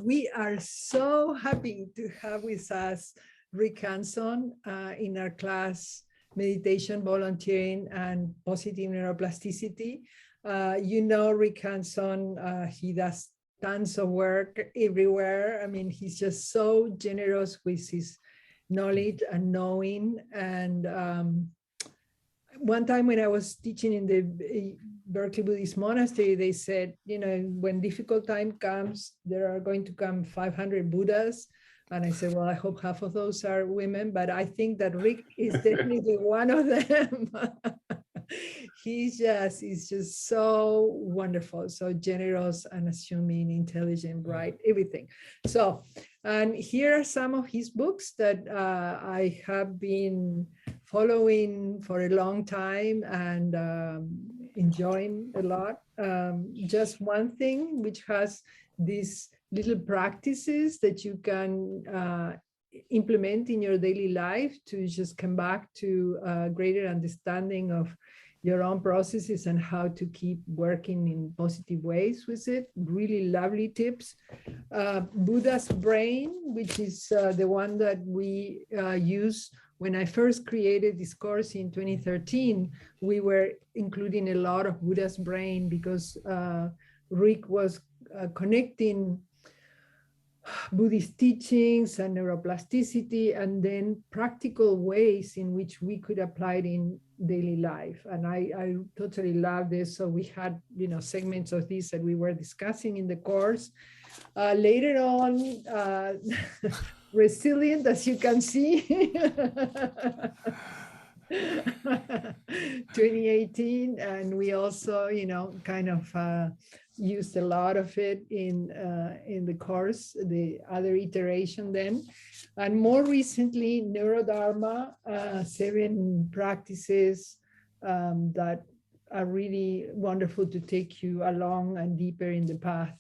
We are so happy to have with us Rick Hanson in our class, Meditation, Volunteering, and Positive Neuroplasticity. You know Rick Hanson, he does tons of work everywhere. I mean, he's just so generous with his knowledge and knowing. And one time when I was teaching in the Berkeley Buddhist monastery, they said, you know, when difficult time comes, there are going to come 500 Buddhas. And I said, well, I hope half of those are women, but I think that Rick is definitely one of them. He's just so wonderful, so generous, unassuming, intelligent, bright, everything. So, and here are some of his books that I have been following for a long time and enjoying a lot. Just one thing which has these little practices that you can implement in your daily life to just come back to a greater understanding of your own processes and how to keep working in positive ways with it. Really lovely tips. Buddha's Brain, which is the one that we use when I first created this course in 2013, we were including a lot of Buddha's Brain because Rick was connecting Buddhist teachings and neuroplasticity, and then practical ways in which we could apply it in daily life. And I totally love this. So we had, you know, segments of this that we were discussing in the course. Later on, Resilient, as you can see, 2018, and we also, you know, kind of used a lot of it in the course, the other iteration then. And more recently, Neurodharma, 7 practices that are really wonderful to take you along and deeper in the path.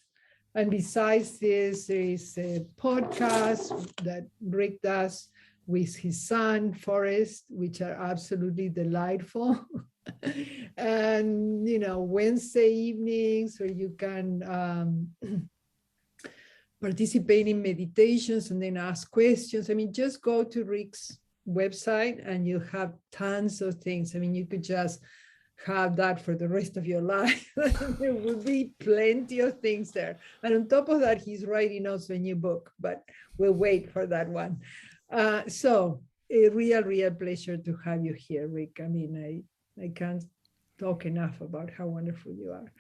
And besides this, there is a podcast that Rick does with his son, Forrest, which are absolutely delightful. And, you know, Wednesday evenings where you can participate in meditations and then ask questions. I mean, just go to Rick's website and you have tons of things. I mean, you could just have that for the rest of your life. There will be plenty of things there. And on top of that, he's writing also a new book, but we'll wait for that one. So a real pleasure to have you here, Rick. I mean, I can't talk enough about how wonderful you are.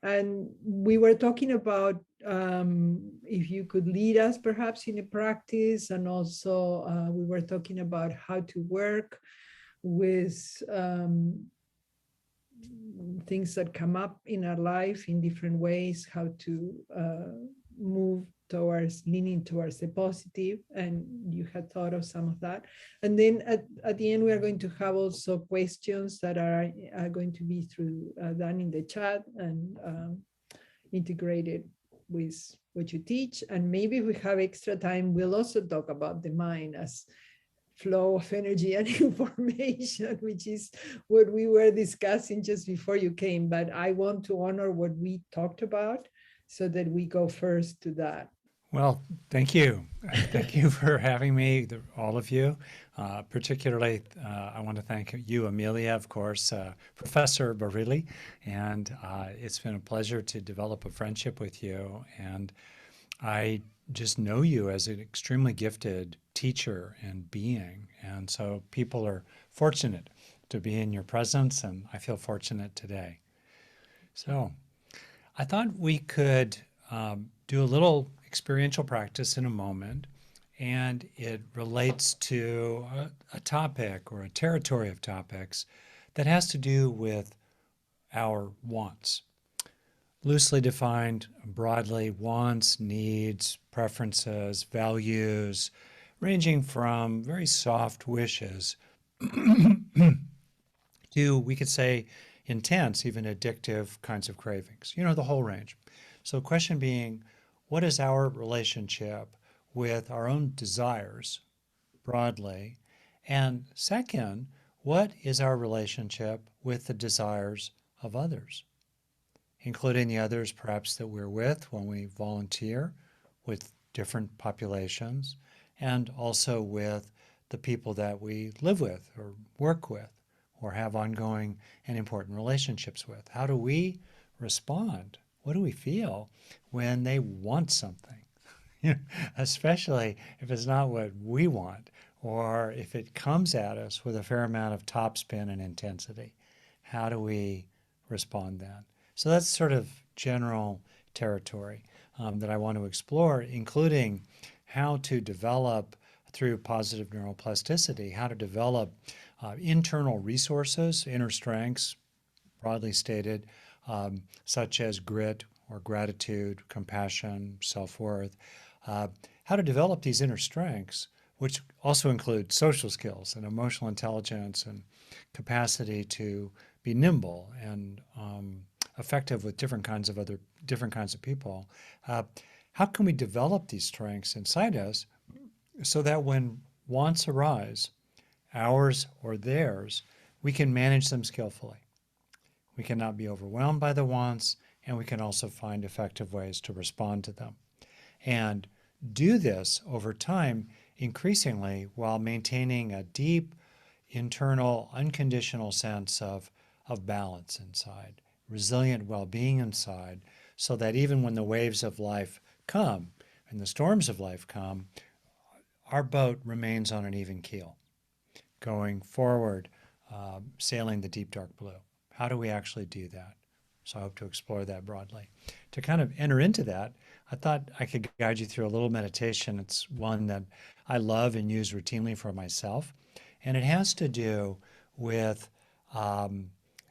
And we were talking about if you could lead us perhaps in a practice, and also we were talking about how to work with things that come up in our life in different ways, how to move towards leaning towards the positive, and you had thought of some of that. And then at the end, we are going to have also questions that are going to be through done in the chat and integrated with what you teach. And maybe if we have extra time, we'll also talk about the mind as flow of energy and information, which is what we were discussing just before you came. But I want to honor what we talked about so that we go first to that. Well, thank you. Thank you for having me, all of you. Particularly, I want to thank you, Amelia, of course, Professor Barili. And it's been a pleasure to develop a friendship with you. And I just know you as an extremely gifted teacher and being. And so people are fortunate to be in your presence, and I feel fortunate today. So I thought we could do a little experiential practice in a moment, and it relates to a topic or a territory of topics that has to do with our wants. Loosely defined, broadly, wants, needs, preferences, values, ranging from very soft wishes to, we could say, intense, even addictive kinds of cravings, you know, the whole range. So the question being, what is our relationship with our own desires broadly? And second, what is our relationship with the desires of others? including the others perhaps that we're with when we volunteer with different populations, and also with the people that we live with or work with or have ongoing and important relationships with. How do we respond? What do we feel when they want something? Especially if it's not what we want, or if it comes at us with a fair amount of topspin and intensity. How do we respond then? So that's sort of general territory that I want to explore, including how to develop through positive neuroplasticity, how to develop internal resources, inner strengths, broadly stated, such as grit or gratitude, compassion, self-worth, how to develop these inner strengths, which also include social skills and emotional intelligence and capacity to be nimble and effective with different kinds of people. How can we develop these strengths inside us so that when wants arise, ours or theirs, we can manage them skillfully? We cannot be overwhelmed by the wants, and we can also find effective ways to respond to them. And do this over time, increasingly, while maintaining a deep, internal, unconditional sense of balance inside, resilient well-being inside, so that even when the waves of life come and the storms of life come, our boat remains on an even keel, going forward, sailing the deep, dark blue. How do we actually do that? So I hope to explore that broadly. To kind of enter into that, I thought I could guide you through a little meditation. It's one that I love and use routinely for myself. And it has to do with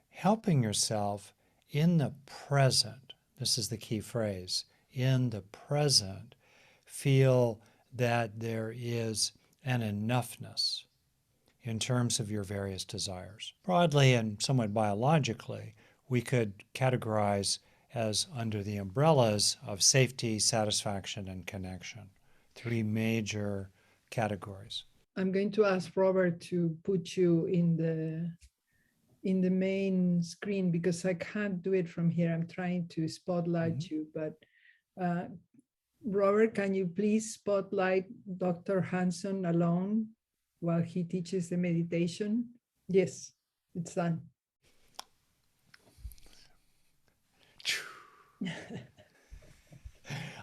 helping yourself in the present. This is the key phrase. In the present, feel that there is an enoughness in terms of your various desires. Broadly and somewhat biologically, we could categorize as under the umbrellas of safety, satisfaction, and connection. Three major categories. I'm going to ask Robert to put you in the main screen because I can't do it from here. I'm trying to spotlight you, but Robert, can you please spotlight Dr. Hanson alone while he teaches the meditation? Yes, it's done.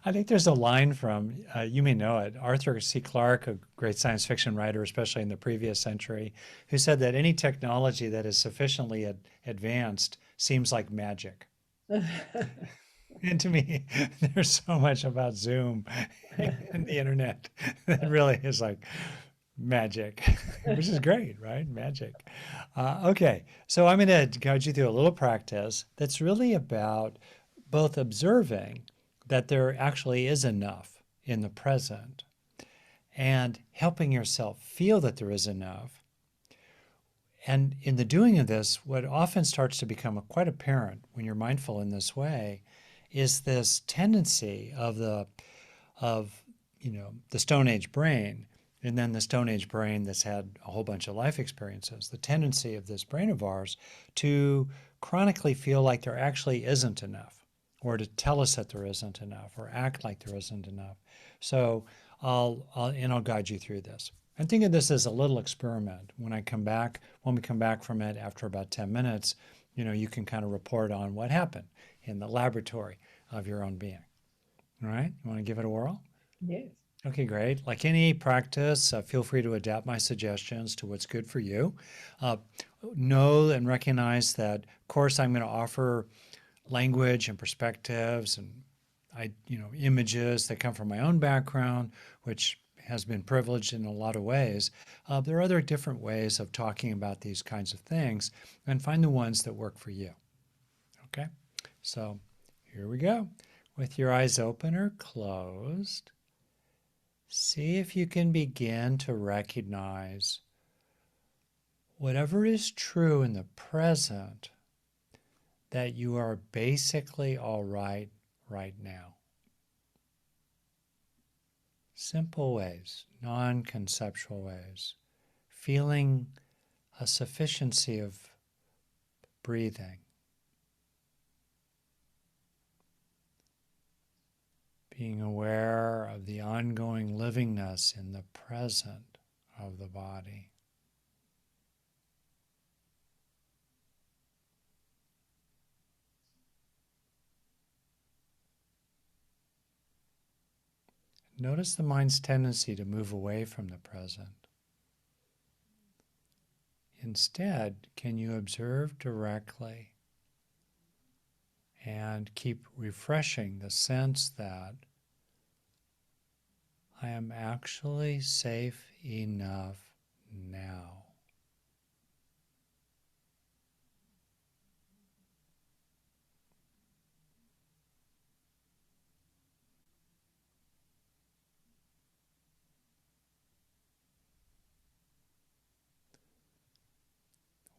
I think there's a line from, you may know it, Arthur C. Clarke, a great science fiction writer, especially in the previous century, who said that any technology that is sufficiently advanced seems like magic. And to me, there's so much about Zoom and the internet that really is like magic, which is great, right? Magic. Okay, so I'm going to guide you through a little practice that's really about both observing that there actually is enough in the present and helping yourself feel that there is enough. And in the doing of this, what often starts to become quite apparent when you're mindful in this way is this tendency of the Stone Age brain, and then the Stone Age brain that's had a whole bunch of life experiences, the tendency of this brain of ours to chronically feel like there actually isn't enough, or to tell us that there isn't enough, or act like there isn't enough. So I'll guide you through this. And think of this as a little experiment. When we come back from it after about 10 minutes, you can kind of report on what happened in the laboratory of your own being. All right? You want to give it a whirl? Yes. Okay, great. Like any practice, feel free to adapt my suggestions to what's good for you. Know and recognize that, of course, I'm going to offer language and perspectives and images that come from my own background, which has been privileged in a lot of ways. There are other different ways of talking about these kinds of things, and find the ones that work for you. Okay, so here we go. With your eyes open or closed, see if you can begin to recognize whatever is true in the present, that you are basically all right now. Simple ways, non-conceptual ways, feeling a sufficiency of breathing, being aware of the ongoing livingness in the present of the body. Notice the mind's tendency to move away from the present. Instead, can you observe directly and keep refreshing the sense that I am actually safe enough now.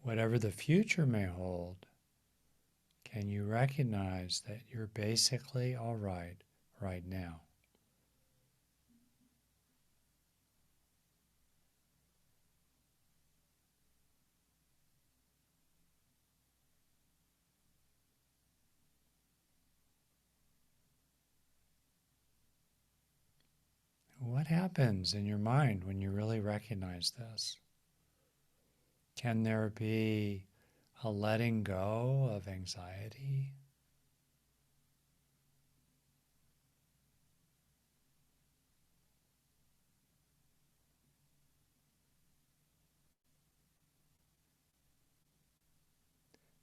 Whatever the future may hold, can you recognize that you're basically all right right now? What happens in your mind when you really recognize this? Can there be a letting go of anxiety?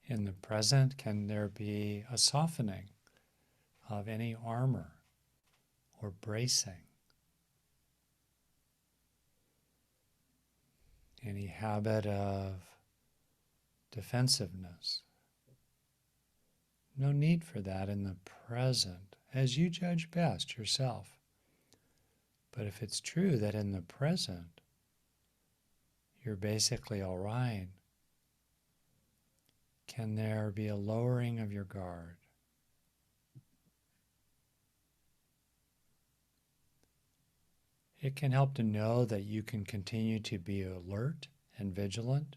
In the present, can there be a softening of any armor or bracing? Any habit of defensiveness? No need for that in the present, as you judge best yourself. But if it's true that in the present, you're basically all right, can there be a lowering of your guard? It can help to know that you can continue to be alert and vigilant.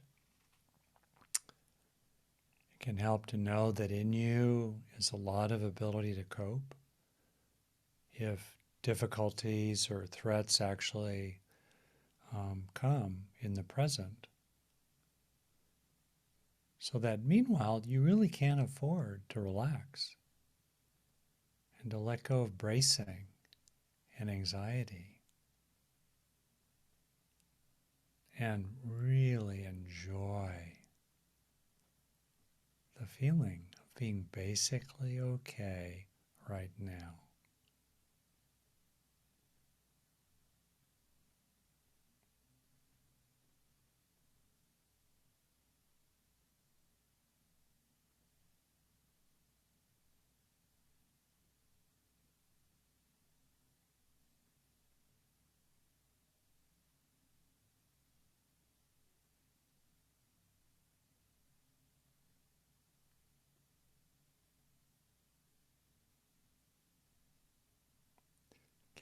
It can help to know that in you is a lot of ability to cope if difficulties or threats actually come in the present. So that meanwhile, you really can afford to relax and to let go of bracing and anxiety and really enjoy the feeling of being basically okay right now.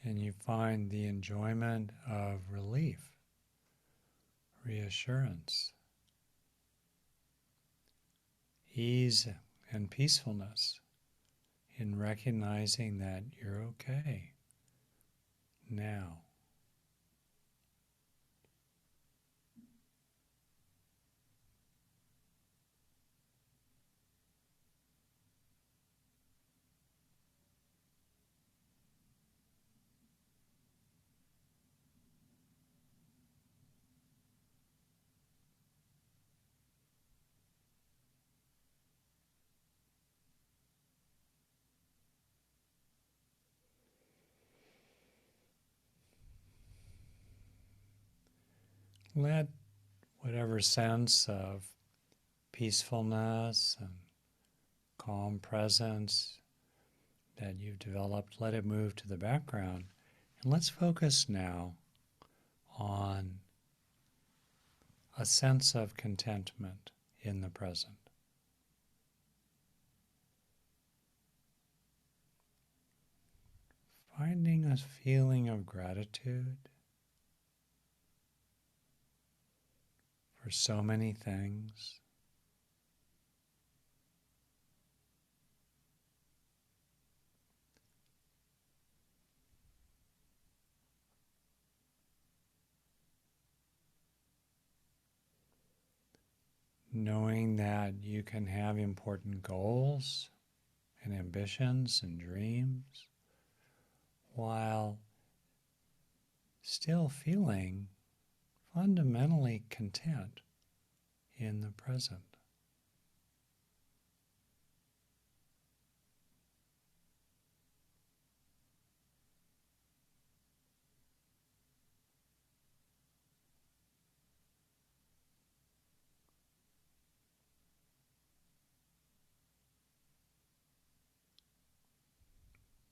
Can you find the enjoyment of relief, reassurance, ease, and peacefulness in recognizing that you're okay now? Let whatever sense of peacefulness and calm presence that you've developed, let it move to the background. And let's focus now on a sense of contentment in the present. Finding a feeling of gratitude for so many things. knowing that you can have important goals and ambitions and dreams while still feeling fundamentally content in the present.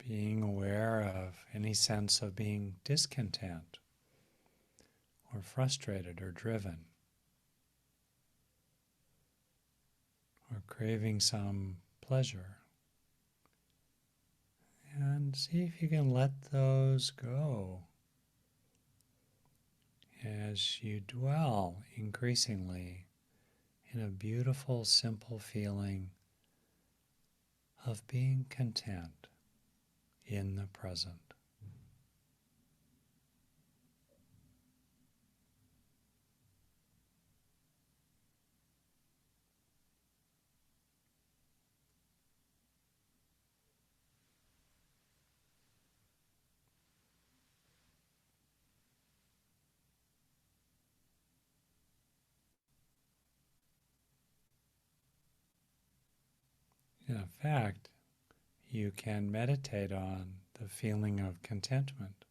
Being aware of any sense of being discontent or frustrated or driven or craving some pleasure. And see if you can let those go as you dwell increasingly in a beautiful, simple feeling of being content in the present. In fact, you can meditate on the feeling of contentment.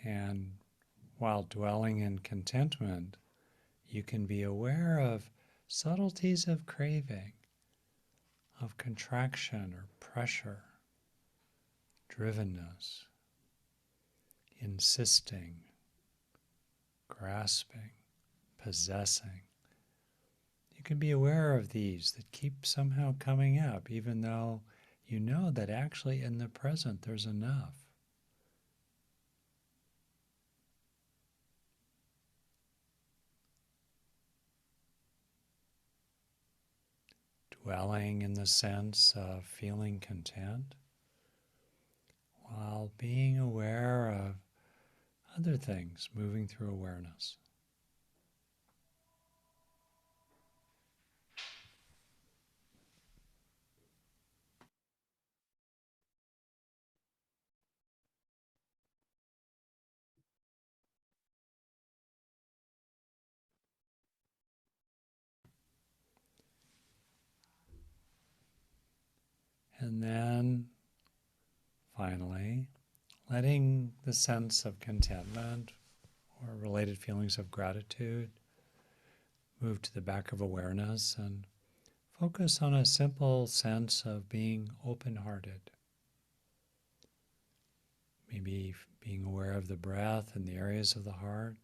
And while dwelling in contentment, you can be aware of subtleties of craving, of contraction or pressure, drivenness, insisting, grasping, possessing. You can be aware of these that keep somehow coming up, even though you know that actually in the present there's enough. Dwelling in the sense of feeling content while being aware of other things moving through awareness. And then, finally, letting the sense of contentment or related feelings of gratitude move to the back of awareness and focus on a simple sense of being open-hearted. Maybe being aware of the breath and the areas of the heart.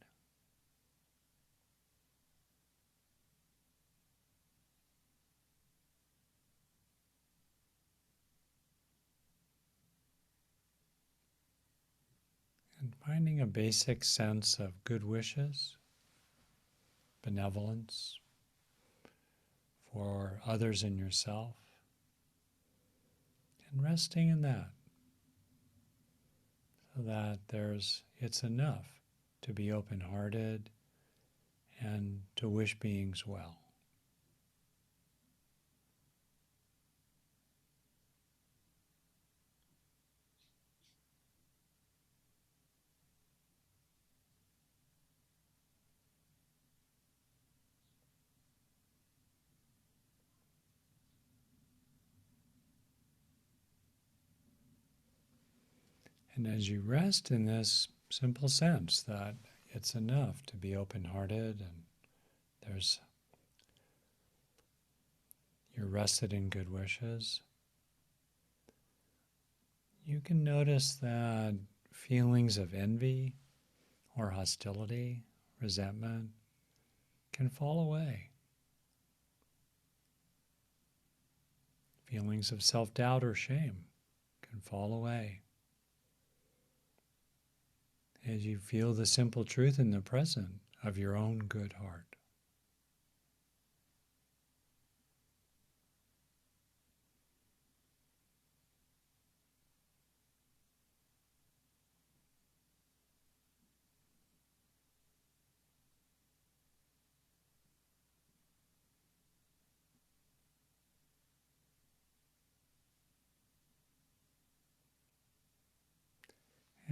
And finding a basic sense of good wishes, benevolence for others and yourself, and resting in that so that it's enough to be open-hearted and to wish beings well. And as you rest in this simple sense that it's enough to be open-hearted and you're rested in good wishes, you can notice that feelings of envy or hostility, resentment can fall away. Feelings of self-doubt or shame can fall away. As you feel the simple truth in the present of your own good heart.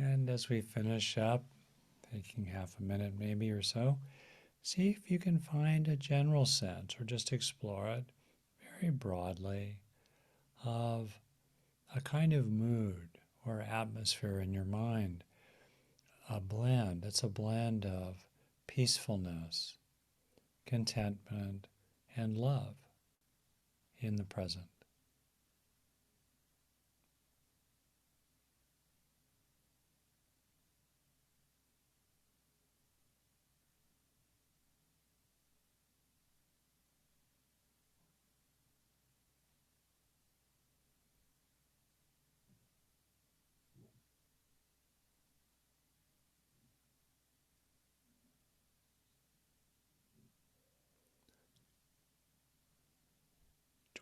And as we finish up, taking half a minute maybe or so, see if you can find a general sense or just explore it very broadly of a kind of mood or atmosphere in your mind, a blend. It's a blend of peacefulness, contentment, and love in the present.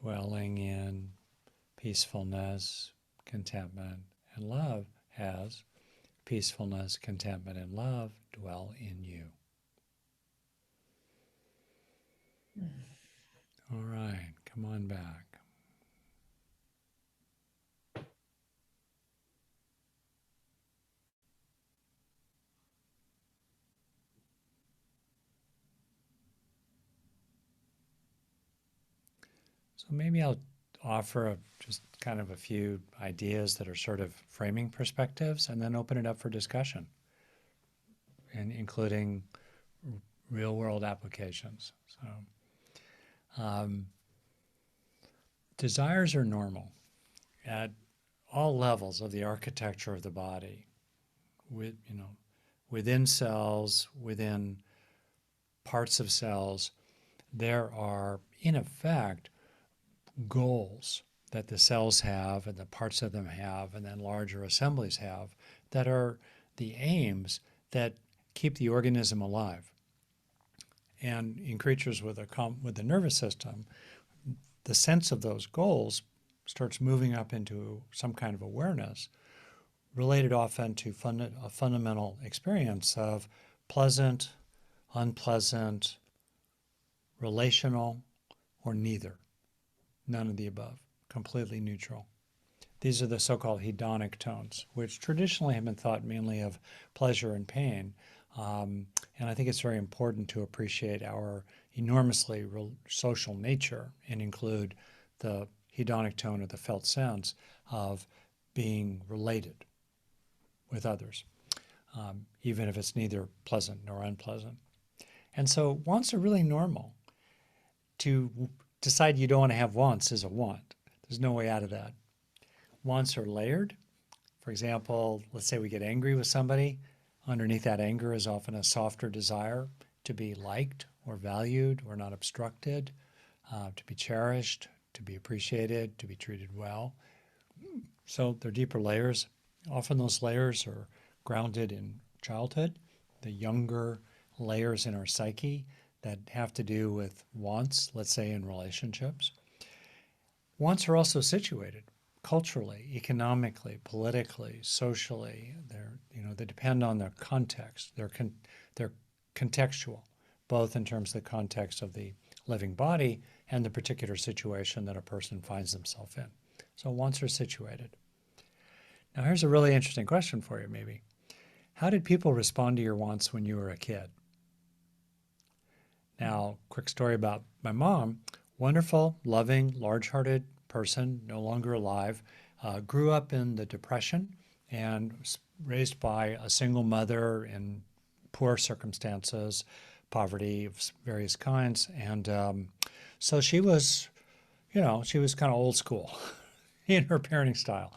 Dwelling in peacefulness, contentment, and love as peacefulness, contentment, and love dwell in you. All right, come on back. So maybe I'll offer just kind of a few ideas that are sort of framing perspectives and then open it up for discussion, and including real world applications. So desires are normal at all levels of the architecture of the body, within cells, within parts of cells. There are, in effect, goals that the cells have and the parts of them have and then larger assemblies have that are the aims that keep the organism alive. And in creatures with the nervous system, the sense of those goals starts moving up into some kind of awareness related often to a fundamental experience of pleasant, unpleasant, relational, or neither. None of the above, completely neutral. These are the so-called hedonic tones, which traditionally have been thought mainly of pleasure and pain. And I think it's very important to appreciate our enormously social nature and include the hedonic tone or the felt sense of being related with others, even if it's neither pleasant nor unpleasant. And so wants are really normal. To decide you don't want to have wants is a want. There's no way out of that. Wants are layered. For example, let's say we get angry with somebody. Underneath that anger is often a softer desire to be liked or valued or not obstructed, to be cherished, to be appreciated, to be treated well. So they're deeper layers. Often those layers are grounded in childhood, the younger layers in our psyche that have to do with wants, let's say in relationships. Wants are also situated culturally, economically, politically, socially. They depend on their context. They're contextual, both in terms of the context of the living body and the particular situation that a person finds themselves in. So wants are situated. Now here's a really interesting question for you maybe. How did people respond to your wants when you were a kid? Now, quick story about my mom. Wonderful, loving, large-hearted person, no longer alive, grew up in the Depression and was raised by a single mother in poor circumstances, poverty of various kinds. And so she was kind of old school in her parenting style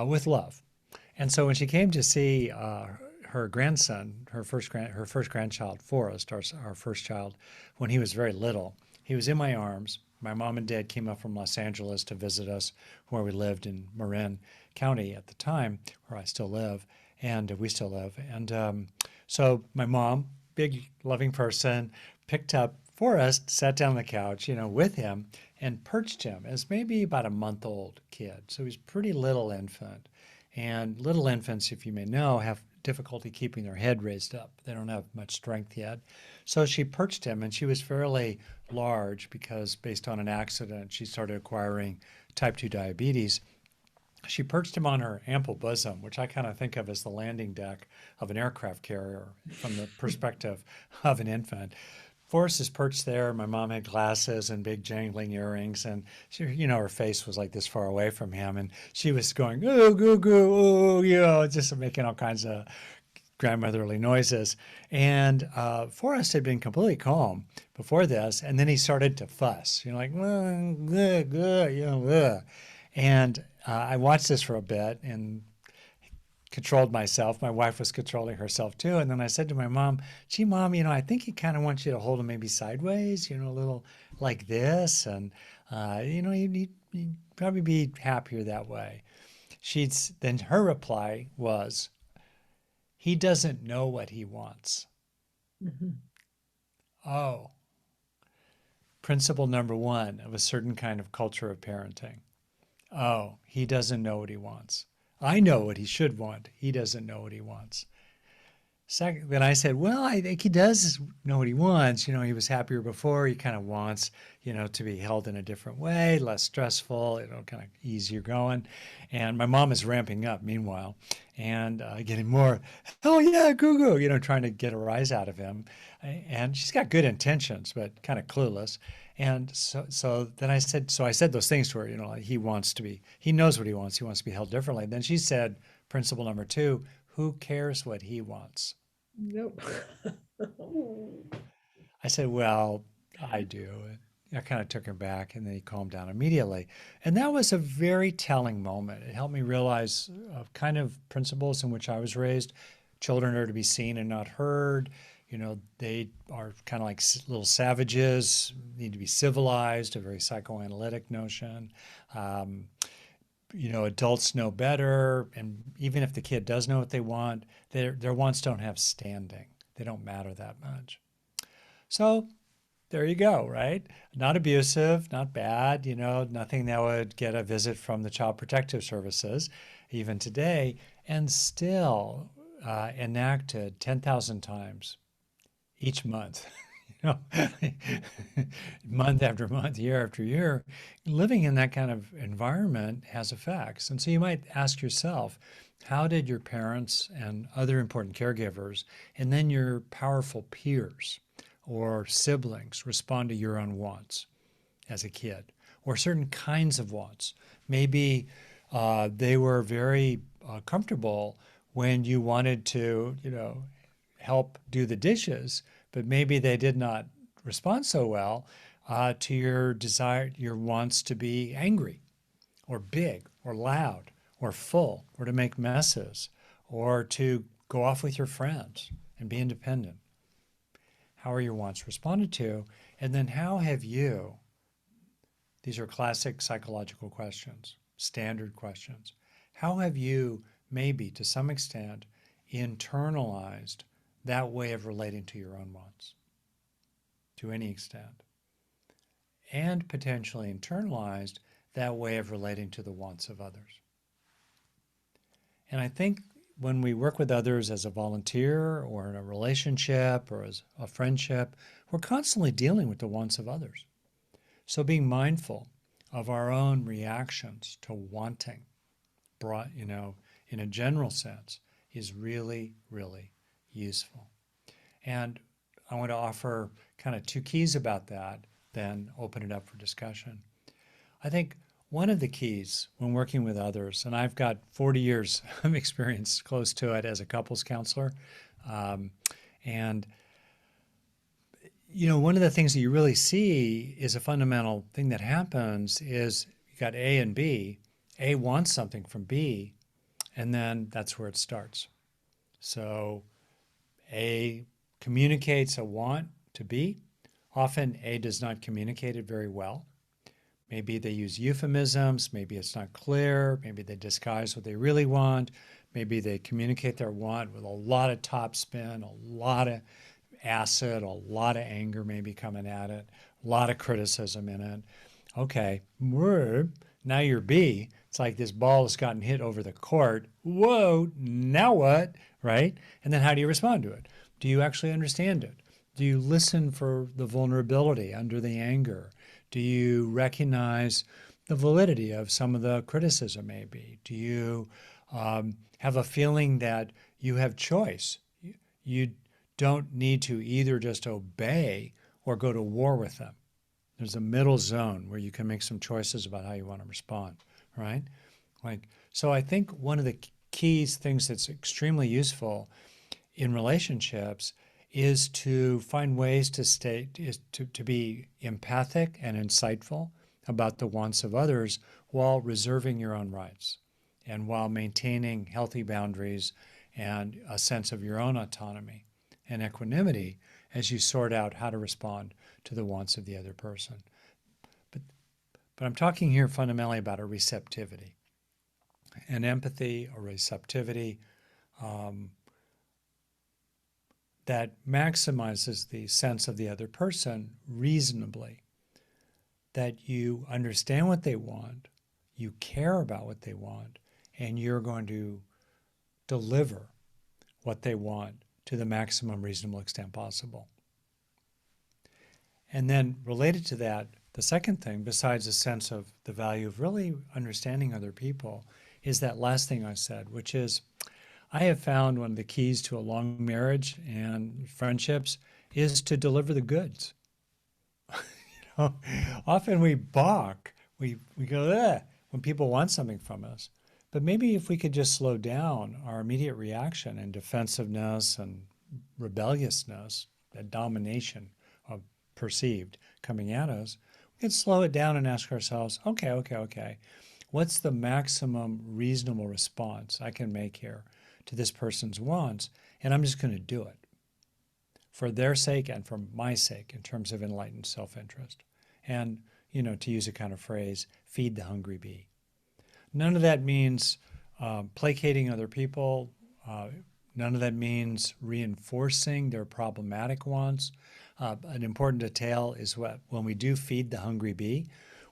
with love. And so when she came to see her grandson, her first grandchild, Forrest, our first child, when he was very little, he was in my arms. My mom and dad came up from Los Angeles to visit us where we lived in Marin County at the time, where I still live, and we still live. And so my mom, big loving person, picked up Forrest, sat down on the couch, with him, and perched him as maybe about a month-old kid. So he was a pretty little infant. And little infants, if you may know, have difficulty keeping their head raised up. They don't have much strength yet. So she perched him, and she was fairly large because based on an accident, she started acquiring type 2 diabetes. she perched him on her ample bosom, which I kind of think of as the landing deck of an aircraft carrier from the perspective of an infant. Forrest is perched there. My mom had glasses and big jangling earrings, and she, her face was like this far away from him, and she was going, "Oh, goo, goo, oh," just making all kinds of grandmotherly noises. And Forrest had been completely calm before this, and then he started to fuss, like, good, good, and I watched this for a bit and controlled myself. My wife was controlling herself too. And then I said to my mom, gee, Mom, I think he kind of wants you to hold him maybe sideways, a little like this. And, you'd probably be happier that way. Then her reply was, he doesn't know what he wants. Mm-hmm. Oh, principle number one of a certain kind of culture of parenting. Oh, he doesn't know what he wants. I know what he should want. He doesn't know what he wants. Second, then I said, well, I think he does know what he wants. He was happier before. He kind of wants, to be held in a different way, less stressful, kind of easier going. And my mom is ramping up meanwhile and getting more, oh yeah, goo goo, trying to get a rise out of him. And she's got good intentions, but kind of clueless. And so then I said those things to her, like he knows what he wants. He wants to be held differently. Then she said, principle number two, who cares what he wants? Nope. I said, well, I do. And I kind of took him back, and then he calmed down immediately. And that was a very telling moment. It helped me realize kind of principles in which I was raised. Children are to be seen and not heard. They are kind of like little savages, need to be civilized, a very psychoanalytic notion. Adults know better. And even if the kid does know what they want, their wants don't have standing. They don't matter that much. So there you go, right? Not abusive, not bad, nothing that would get a visit from the Child Protective Services, even today, and still enacted 10,000 times each month, month after month, year after year. Living in that kind of environment has effects. And so you might ask yourself, how did your parents and other important caregivers, and then your powerful peers or siblings respond to your own wants as a kid, or certain kinds of wants? Maybe they were very comfortable when you wanted to, help do the dishes, but maybe they did not respond so well to your wants to be angry or big or loud or full or to make messes or to go off with your friends and be independent. How are your wants responded to? And then how have you, these are classic psychological questions, standard questions, how have you maybe to some extent internalized that way of relating to your own wants to any extent, and potentially internalized that way of relating to the wants of others? And I think when we work with others as a volunteer or in a relationship or as a friendship, we're constantly dealing with the wants of others. So being mindful of our own reactions to wanting, in a general sense, is really, really useful. And I want to offer kind of two keys about that, then open it up for discussion. I think one of the keys when working with others, and I've got 40 years of experience close to it as a couples counselor, and one of the things that you really see is a fundamental thing that happens is you got A and B. A wants something from B, and then that's where it starts. So A communicates a want to B. Often A does not communicate it very well. Maybe they use euphemisms, maybe it's not clear, maybe they disguise what they really want, maybe they communicate their want with a lot of topspin, a lot of acid, a lot of anger maybe coming at it, a lot of criticism in it. Okay, now you're B. It's like this ball has gotten hit over the court. Whoa, now what, right? And then how do you respond to it? Do you actually understand it? Do you listen for the vulnerability under the anger? Do you recognize the validity of some of the criticism maybe? Do you have a feeling that you have choice? You don't need to either just obey or go to war with them. There's a middle zone where you can make some choices about how you want to respond, right? So I think one of the keys, things that's extremely useful in relationships is to find ways to be empathic and insightful about the wants of others while reserving your own rights and while maintaining healthy boundaries and a sense of your own autonomy and equanimity as you sort out how to respond to the wants of the other person. But I'm talking here fundamentally about a receptivity, an empathy, a receptivity that maximizes the sense of the other person reasonably, that you understand what they want, you care about what they want, and you're going to deliver what they want to the maximum reasonable extent possible. And then related to that, the second thing, besides a sense of the value of really understanding other people, is that last thing I said, which is I have found one of the keys to a long marriage and friendships is to deliver the goods. Often we balk, we go, ugh, when people want something from us. But maybe if we could just slow down our immediate reaction and defensiveness and rebelliousness, that domination of perceived coming at us, we could slow it down and ask ourselves, okay, what's the maximum reasonable response I can make here to this person's wants? And I'm just going to do it for their sake and for my sake in terms of enlightened self-interest. And, to use a kind of phrase, feed the hungry bee. None of that means placating other people. None of that means reinforcing their problematic wants. An important detail is when we do feed the hungry bee,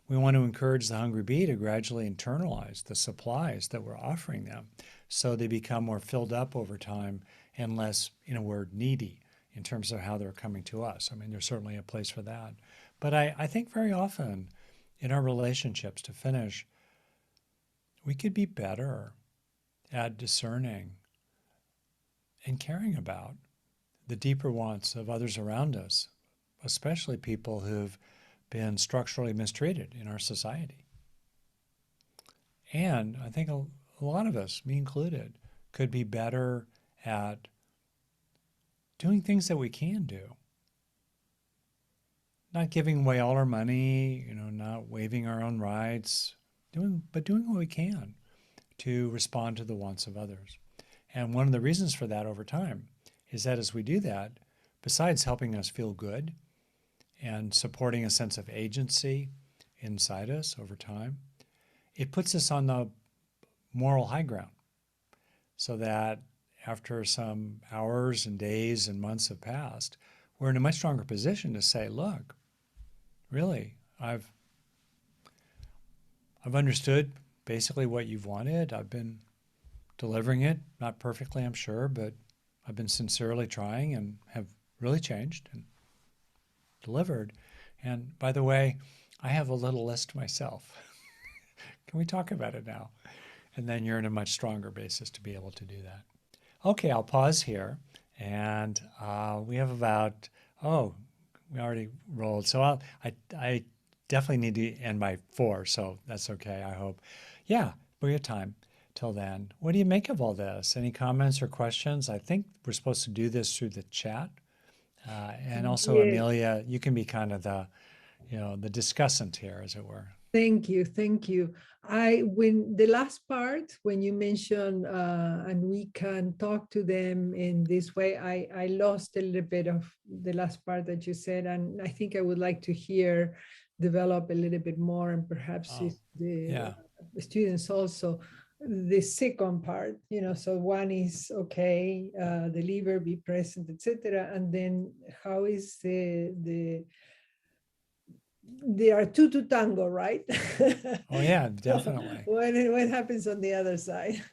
we want to encourage the hungry bee to gradually internalize the supplies that we're offering them so they become more filled up over time and less, in a word, needy in terms of how they're coming to us. I mean, there's certainly a place for that. But I think very often in our relationships, to finish, we could be better at discerning and caring about the deeper wants of others around us, especially people who've been structurally mistreated in our society. And I think a lot of us, me included, could be better at doing things that we can do. Not giving away all our money, not waiving our own rights, but doing what we can to respond to the wants of others. And one of the reasons for that over time is that as we do that, besides helping us feel good and supporting a sense of agency inside us over time, it puts us on the moral high ground so that after some hours and days and months have passed, we're in a much stronger position to say, look, really, I've understood basically what you've wanted. I've been delivering it, not perfectly, I'm sure, but I've been sincerely trying and have really changed and delivered. And by the way, I have a little list myself. Can we talk about it now? And then you're in a much stronger basis to be able to do that. Okay, I'll pause here. And we have about, we already rolled. So I definitely need to end by 4, so that's okay, I hope. Yeah, we have time till then. What do you make of all this? Any comments or questions? I think we're supposed to do this through the chat. And also, Yeah. Amelia, you can be kind of the discussant here, as it were. Thank you. When the last part, when you mentioned, and we can talk to them in this way, I lost a little bit of the last part that you said, and I think I would like to develop a little bit more, and perhaps if the students also, the second part, so one is, okay, deliver, be present, etc. And then how is there are two to tango, right? Oh yeah, definitely. What happens on the other side?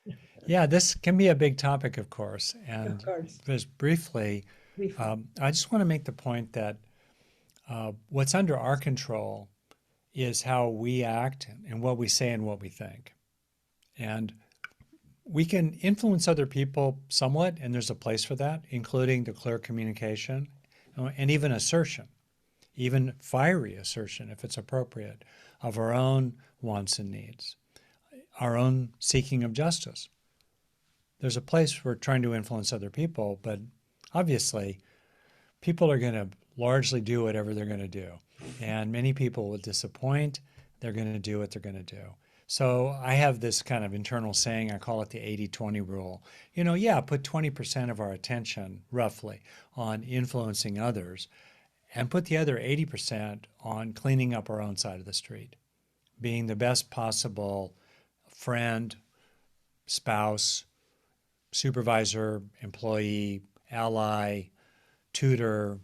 Yeah, this can be a big topic, of course. And Of course. just briefly, I just want to make the point that what's under our control is how we act and what we say and what we think. And we can influence other people somewhat, and there's a place for that, including the clear communication and even assertion, even fiery assertion, if it's appropriate, of our own wants and needs, our own seeking of justice. There's a place for trying to influence other people, but obviously, people are going to largely do whatever they're going to do. And many people will disappoint. They're going to do what they're going to do. So I have this kind of internal saying, I call it the 80-20 rule. You know, yeah, put 20% of our attention, roughly, on influencing others, and put the other 80% on cleaning up our own side of the street, being the best possible friend, spouse, supervisor, employee, ally, tutor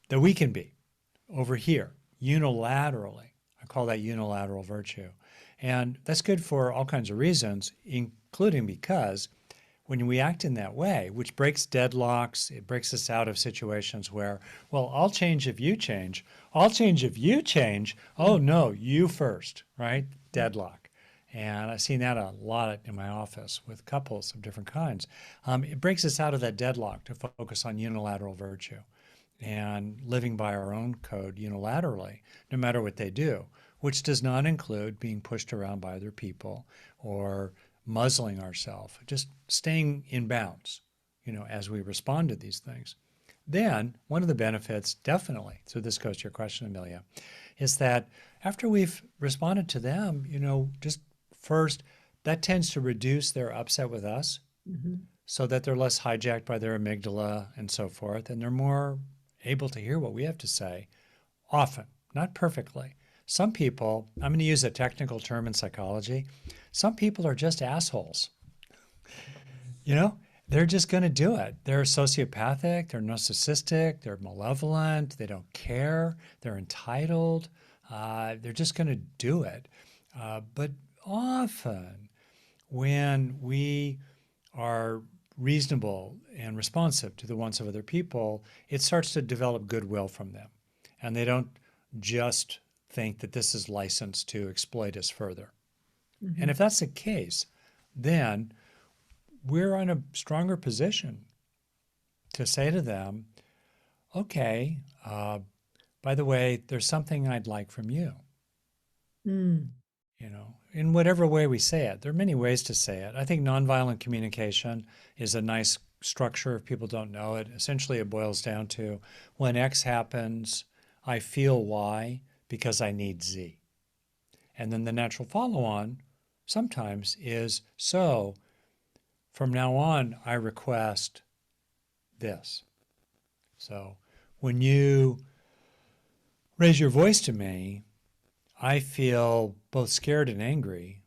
that we can be over here unilaterally. I call that unilateral virtue. And that's good for all kinds of reasons, including because when we act in that way, which breaks deadlocks, it breaks us out of situations where, well, I'll change if you change. I'll change if you change. Oh, no, you first, right? Deadlock. And I've seen that a lot in my office with couples of different kinds. It breaks us out of that deadlock to focus on unilateral virtue and living by our own code unilaterally, no matter what they do, which does not include being pushed around by other people or muzzling ourselves, just staying in bounds, you know, as we respond to these things. Then one of the benefits, definitely, so this goes to your question, Amelia, is that after we've responded to them, you know, just first, that tends to reduce their upset with us so that they're less hijacked by their amygdala and so forth, and they're more able to hear what we have to say often, not perfectly. Some people, I'm going to use a technical term in psychology, some people are just assholes. You know, they're just going to do it. They're sociopathic, they're narcissistic, they're malevolent, they don't care, they're entitled, they're just going to do it. But often when we are reasonable and responsive to the wants of other people, it starts to develop goodwill from them. And they don't just think that this is licensed to exploit us further. And if that's the case, then we're in a stronger position to say to them, okay, by the way, there's something I'd like from you. You know, in whatever way we say it. There are many ways to say it. I think nonviolent communication is a nice structure if people don't know it. Essentially, it boils down to when X happens, I feel Y because I need Z. And then the natural follow-on sometimes is, so from now on, I request this. So when you raise your voice to me, I feel both scared and angry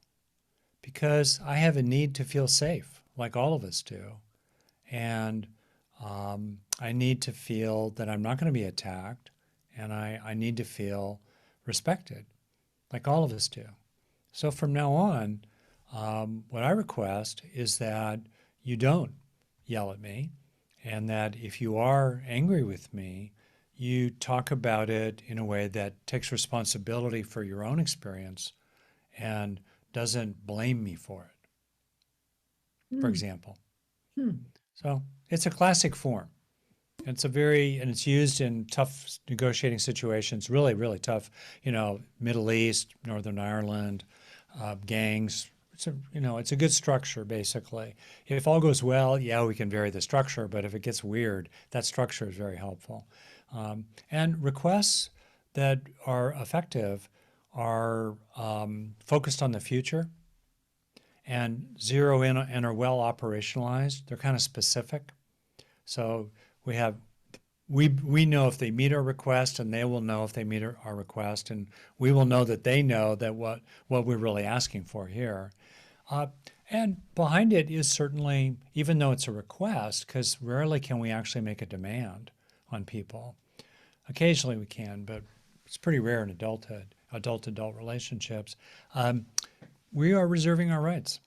because I have a need to feel safe, like all of us do. And I need to feel that I'm not going to be attacked, and I need to feel respected, like all of us do. So from now on, what I request is that you don't yell at me, and that if you are angry with me, you talk about it in a way that takes responsibility for your own experience and doesn't blame me for it, for example. So it's a classic form. And it's used in tough negotiating situations, really, really tough, you know, Middle East, Northern Ireland, gangs. It's a good structure, basically. If all goes well, yeah, we can vary the structure, but if it gets weird, that structure is very helpful. And requests that are effective are focused on the future and zero in and are well operationalized. They're kind of specific. So we know if they meet our request, and they will know if they meet our request, and we will know that they know that what we're really asking for here. And behind it is certainly, even though it's a request, because rarely can we actually make a demand on people. Occasionally we can, but it's pretty rare in adulthood, adult-adult relationships. We are reserving our rights.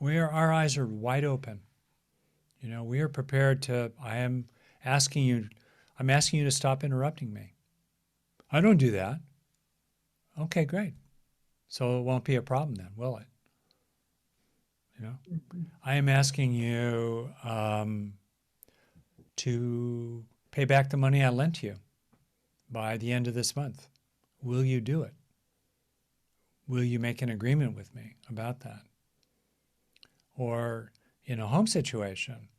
Our eyes are wide open. You know, we are prepared to, I'm asking you to stop interrupting me. I don't do that. Okay, great. So it won't be a problem then, will it? You know, I am asking you to pay back the money I lent you by the end of this month. Will you do it? Will you make an agreement with me about that? Or in a home situation,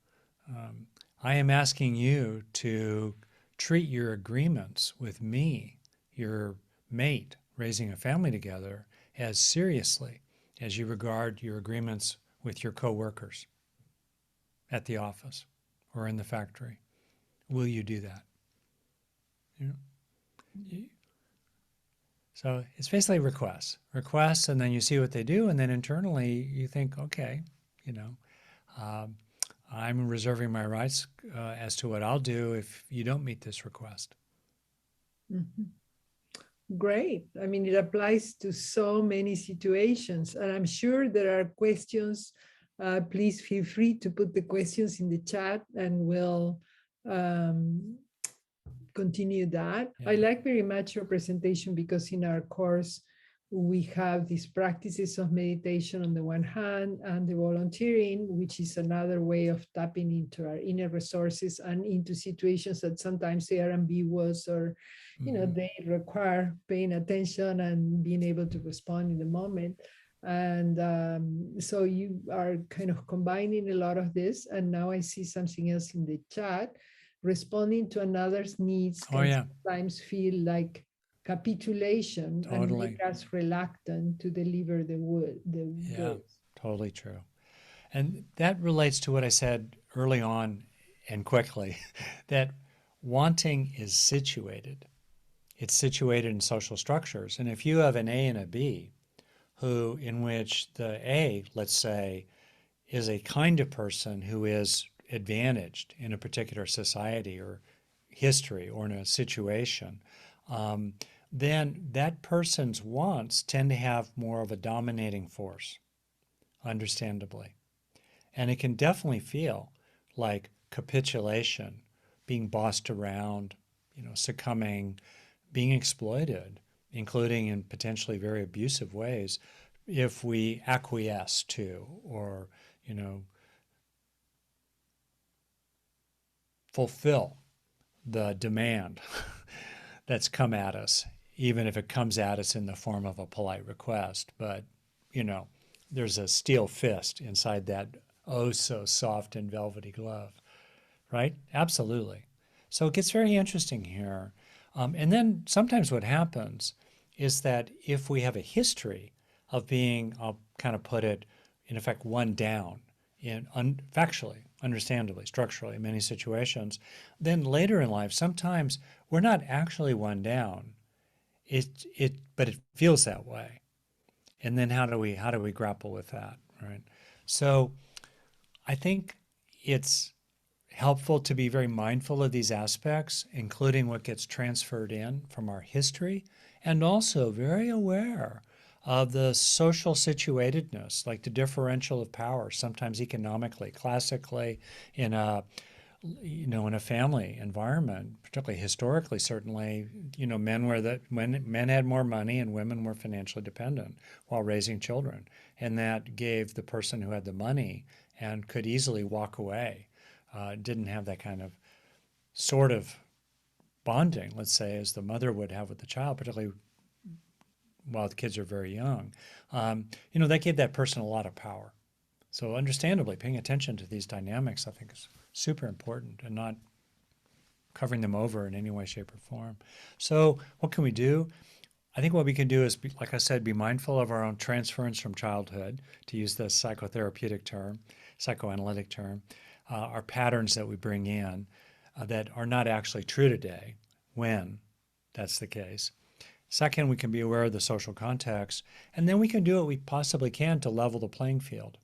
I am asking you to treat your agreements with me, your mate, raising a family together, as seriously as you regard your agreements with your coworkers at the office or in the factory. Will you do that? You know? So it's basically requests, and then you see what they do, and then internally you think, okay, you know, I'm reserving my rights as to what I'll do if you don't meet this request. Mm-hmm. Great. I mean, it applies to so many situations, and I'm sure there are questions. Please feel free to put the questions in the chat, and we'll continue that. Yeah. I like very much your presentation because in our course, we have these practices of meditation on the one hand and the volunteering, which is another way of tapping into our inner resources and into situations that sometimes they are ambiguous or, you know, they require paying attention and being able to respond in the moment. And so you are kind of combining a lot of this. And now I see something else in the chat. Responding to another's needs can sometimes feel like capitulation and make us reluctant to deliver the goods. Totally true. And that relates to what I said early on and quickly, that wanting is situated. It's situated in social structures. And if you have an A and a B, in which the A, let's say, is a kind of person who is advantaged in a particular society or history or in a situation, then that person's wants tend to have more of a dominating force, understandably. And it can definitely feel like capitulation, being bossed around, you know, succumbing, being exploited, including in potentially very abusive ways, if we acquiesce to or, you know, fulfill the demand that's come at us, even if it comes at us in the form of a polite request. But, you know, there's a steel fist inside that oh so soft and velvety glove, right? Absolutely. So it gets very interesting here. And then sometimes what happens is that if we have a history of being, I'll kind of put it, in effect, one down, factually, understandably, structurally, in many situations, then later in life, sometimes we're not actually one down. But it feels that way. And then how do we grapple with that, right? So I think it's helpful to be very mindful of these aspects, including what gets transferred in from our history, and also very aware of the social situatedness, like the differential of power, sometimes economically, classically, in a family environment, particularly historically, certainly, you know, men had more money and women were financially dependent while raising children, and that gave the person who had the money and could easily walk away, didn't have that kind of sort of bonding, let's say, as the mother would have with the child, particularly while the kids are very young. That gave that person a lot of power. So understandably, paying attention to these dynamics, I think, is super important, and not covering them over in any way, shape, or form. So what can we do? I think what we can do is, like I said, be mindful of our own transference from childhood, to use the psychotherapeutic term, psychoanalytic term, our patterns that we bring in that are not actually true today, when that's the case. Second, we can be aware of the social context, and then we can do what we possibly can to level the playing field.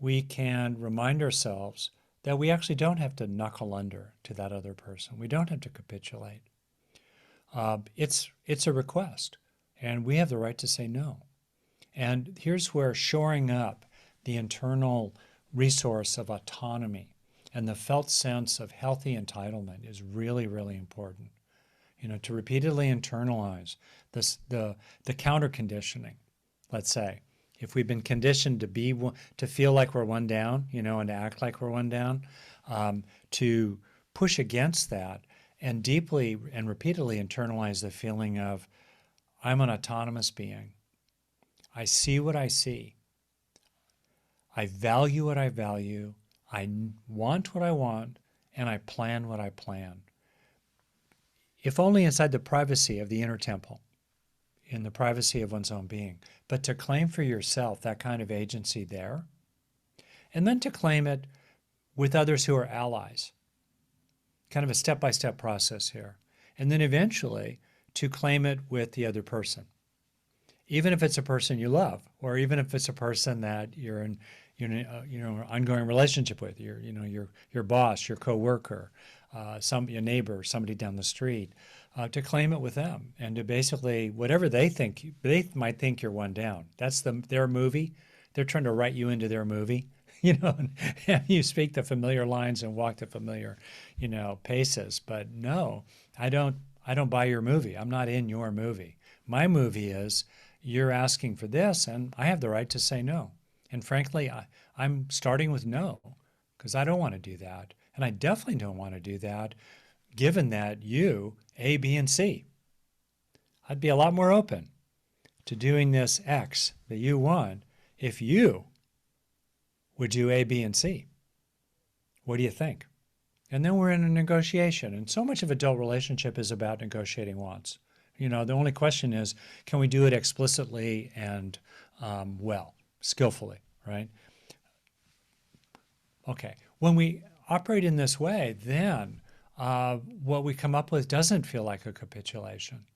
We can remind ourselves that we actually don't have to knuckle under to that other person. We don't have to capitulate. It's a request, and we have the right to say no. And here's where shoring up the internal resource of autonomy and the felt sense of healthy entitlement is really, really important. to repeatedly internalize this, the counter conditioning. Let's say, if we've been conditioned to feel like we're one down, and to act like we're one down, to push against that and deeply and repeatedly internalize the feeling of, I'm an autonomous being. I see what I see. I value what I value. I want what I want, and I plan what I plan. If only inside the privacy of the inner temple, in the privacy of one's own being, but to claim for yourself that kind of agency there, and then to claim it with others who are allies. Kind of a step-by-step process here. And then eventually to claim it with the other person. Even if it's a person you love, or even if it's a person that you're in an ongoing relationship with, your boss, your coworker, your neighbor, somebody down the street, to claim it with them, and to basically, whatever they might think you're one down. That's their movie. They're trying to write you into their movie, and you speak the familiar lines and walk the familiar, paces. But no, I don't buy your movie. I'm not in your movie. My movie is, you're asking for this, and I have the right to say no. And frankly, I'm starting with no, because I don't want to do that. And I definitely don't want to do that, given that you, A, B, and C. I'd be a lot more open to doing this X that you want if you would do A, B, and C. What do you think? And then we're in a negotiation. And so much of adult relationship is about negotiating wants. The only question is, can we do it explicitly and skillfully, right? Okay. When we operate in this way, then what we come up with doesn't feel like a capitulation,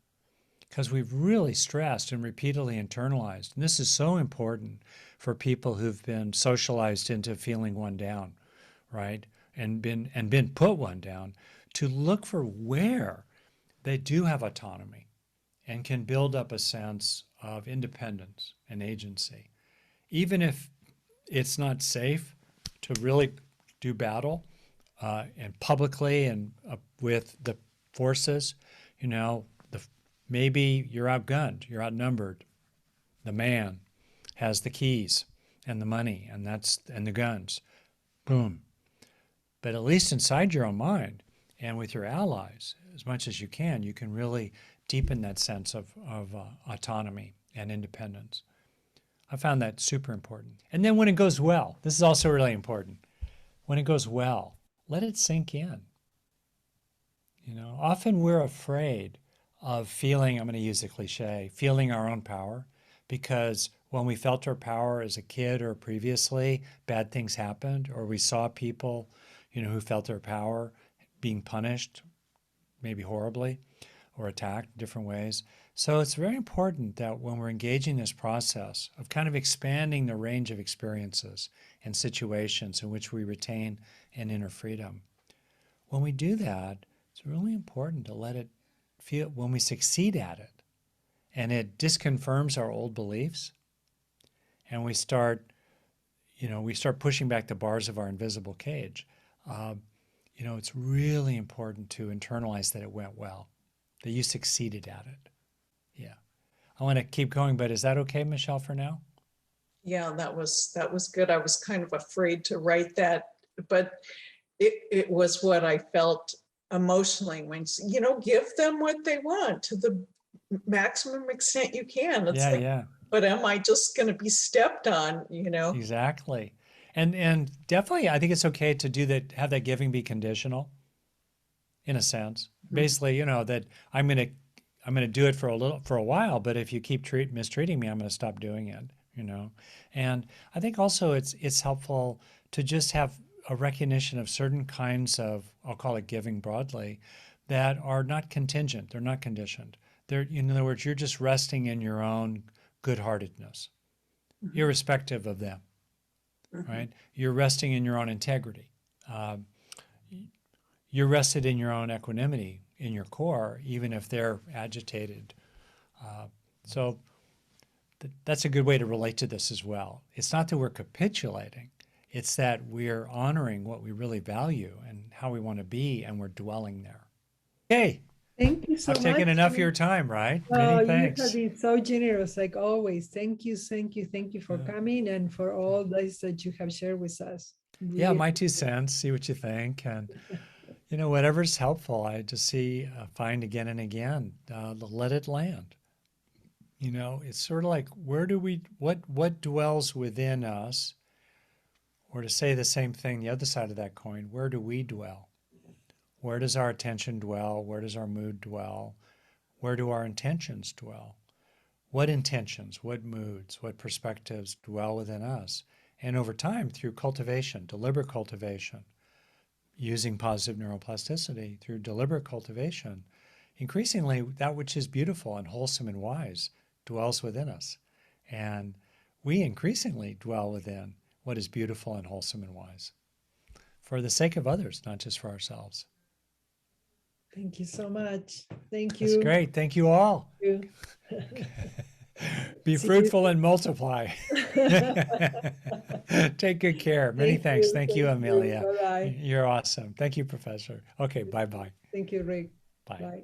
because we've really stressed and repeatedly internalized. And this is so important for people who've been socialized into feeling one down, right? And been put one down, to look for where they do have autonomy and can build up a sense of independence and agency. Even if it's not safe to really do battle and publicly and with the forces, maybe you're outgunned, you're outnumbered. The man has the keys and the money and the guns. Boom. But at least inside your own mind and with your allies, as much as you can really deepen that sense of autonomy and independence. I found that super important. And then when it goes well, this is also really important. When it goes well, let it sink in. Often we're afraid of feeling, I'm going to use a cliche, feeling our own power, because when we felt our power as a kid or previously, bad things happened, or we saw people, who felt their power being punished, maybe horribly, or attacked in different ways. So it's very important that when we're engaging this process of kind of expanding the range of experiences and situations in which we retain an inner freedom, when we do that, it's really important to let it feel, when we succeed at it, and it disconfirms our old beliefs, and we start pushing back the bars of our invisible cage, it's really important to internalize that it went well, that you succeeded at it. Yeah. I want to keep going, but is that okay, Michelle, for now? Yeah, that was good. I was kind of afraid to write that, but it was what I felt emotionally when, give them what they want to the maximum extent you can. It's yeah. But am I just going to be stepped on, Exactly. And definitely, I think it's okay to do that, have that giving be conditional, in a sense. Mm-hmm. Basically, that I'm going to do it for a while, but if you keep mistreating me, I'm going to stop doing it, And I think also it's helpful to just have a recognition of certain kinds of, I'll call it giving broadly, that are not contingent, they're not conditioned. They're, in other words, you're just resting in your own good-heartedness, mm-hmm. irrespective of them. Mm-hmm. Right? You're resting in your own integrity. You're rested in your own equanimity in your core, even if they're agitated. So that's a good way to relate to this as well. It's not that we're capitulating. It's that we're honoring what we really value and how we want to be, and we're dwelling there. Okay. Thank you so I've much. taken enough of your time, right? Oh, Many you thanks. have been so generous, like always. Thank you, thank you, thank you for Yeah. coming and for all this that you have shared with us. Yeah, Really my 2 cents, see what you think. And, whatever's helpful, I just find again and again, let it land. It's sort of like, what dwells within us? Or to say the same thing, the other side of that coin, where do we dwell? Where does our attention dwell? Where does our mood dwell? Where do our intentions dwell? What intentions, what moods, what perspectives dwell within us? And over time, through cultivation, deliberate cultivation, using positive neuroplasticity, through deliberate cultivation, increasingly that which is beautiful and wholesome and wise dwells within us. And we increasingly dwell within what is beautiful and wholesome and wise for the sake of others, not just for ourselves. Thank you so much. Thank That's you. great. Thank you all. Thank Be See fruitful you. and multiply. Take good care. Many thanks. Thank you, Amelia. Bye-bye. You're awesome. Thank you, Professor. Okay, bye-bye. Thank you, Rick. Bye. Bye.